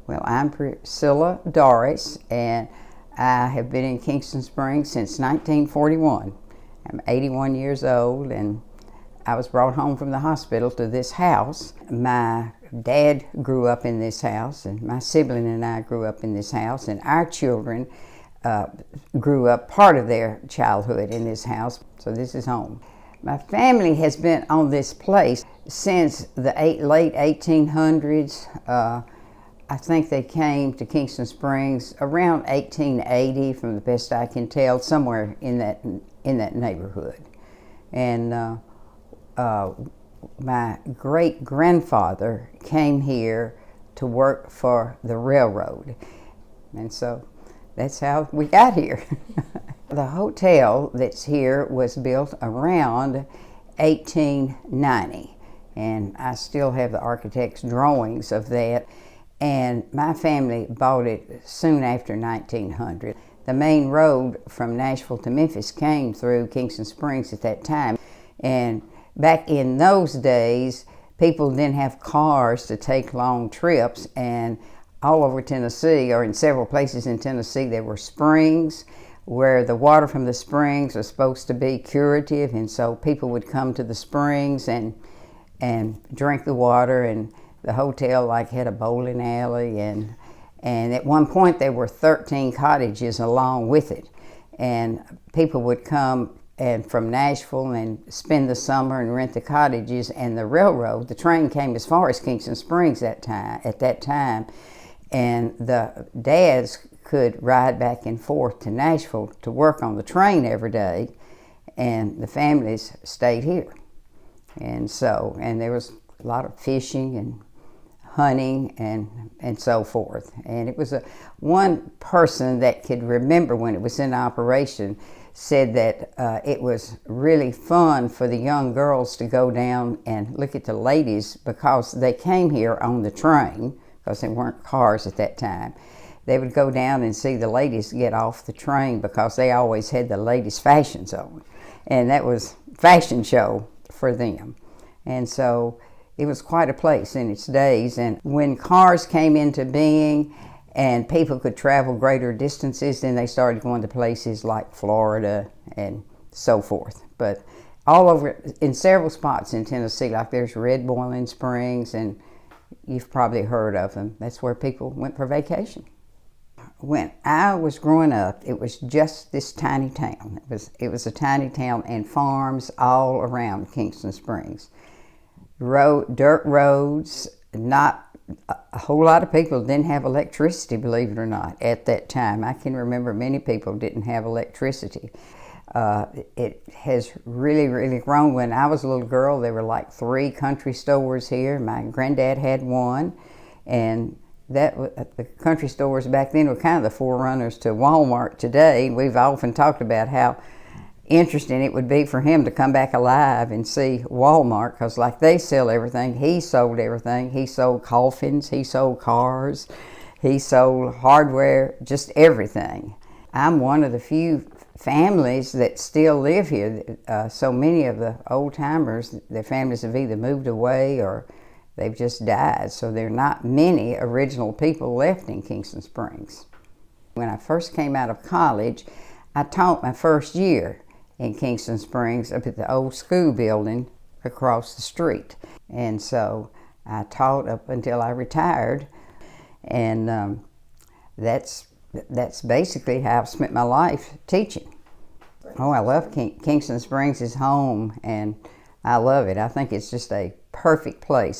Well, I'm Priscilla Dorris, and I have been in Kingston Springs since 1941. I'm 81 years old, and I was brought home from the hospital to this house. My dad grew up in this house, and my sibling and I grew up in this house, and our children grew up part of their childhood in this house, so this is home. My family has been on this place since the late 1800s. I think they came to Kingston Springs around 1880, from the best I can tell, somewhere in that neighborhood. And my great-grandfather came here to work for the railroad, and so that's how we got here. The hotel that's here was built around 1890, and I still have the architect's drawings of that. And my family bought it soon after 1900. The main road from Nashville to Memphis came through Kingston Springs at that time. And back in those days, people didn't have cars to take long trips, and all over Tennessee, or in several places in Tennessee, there were springs where the water from the springs was supposed to be curative, and so people would come to the springs and drink the water. And the hotel had a bowling alley, and at one point there were 13 cottages along with it, and people would come from Nashville and spend the summer and rent the cottages. And the railroad, the train came as far as Kingston Springs at that time, and the dads could ride back and forth to Nashville to work on the train every day, and the families stayed here. And there was a lot of fishing and hunting and so forth. And it was one person that could remember when it was in operation said that it was really fun for the young girls to go down and look at the ladies, because they came here on the train, because there weren't cars at that time. They would go down and see the ladies get off the train, because they always had the latest fashions on, and that was fashion show for them. And so it was quite a place in its days. And when cars came into being and people could travel greater distances, then they started going to places like Florida and so forth. But all over, in several spots in Tennessee, like there's Red Boiling Springs, and you've probably heard of them. That's where people went for vacation. When I was growing up, it was just this tiny town. It was a tiny town, and farms all around Kingston Springs. Dirt roads, not a whole lot of people didn't have electricity, believe it or not, at that time. I can remember many people didn't have electricity. It has really, really grown. When I was a little girl, there were 3 country stores here. My granddad had one, and the country stores back then were kind of the forerunners to Walmart today. We've often talked about how interesting it would be for him to come back alive and see Walmart, because they sell everything. He sold everything. He sold coffins, he sold cars, he sold hardware, just everything. I'm one of the few families that still live here. So many of the old timers, their families have either moved away or they've just died, so there are not many original people left in Kingston Springs. When I first came out of college, I taught my first year in Kingston Springs up at the old school building across the street. And so I taught up until I retired, and that's basically how I've spent my life, teaching. Oh, I love Kingston Springs is home, and I love it. I think it's just a perfect place.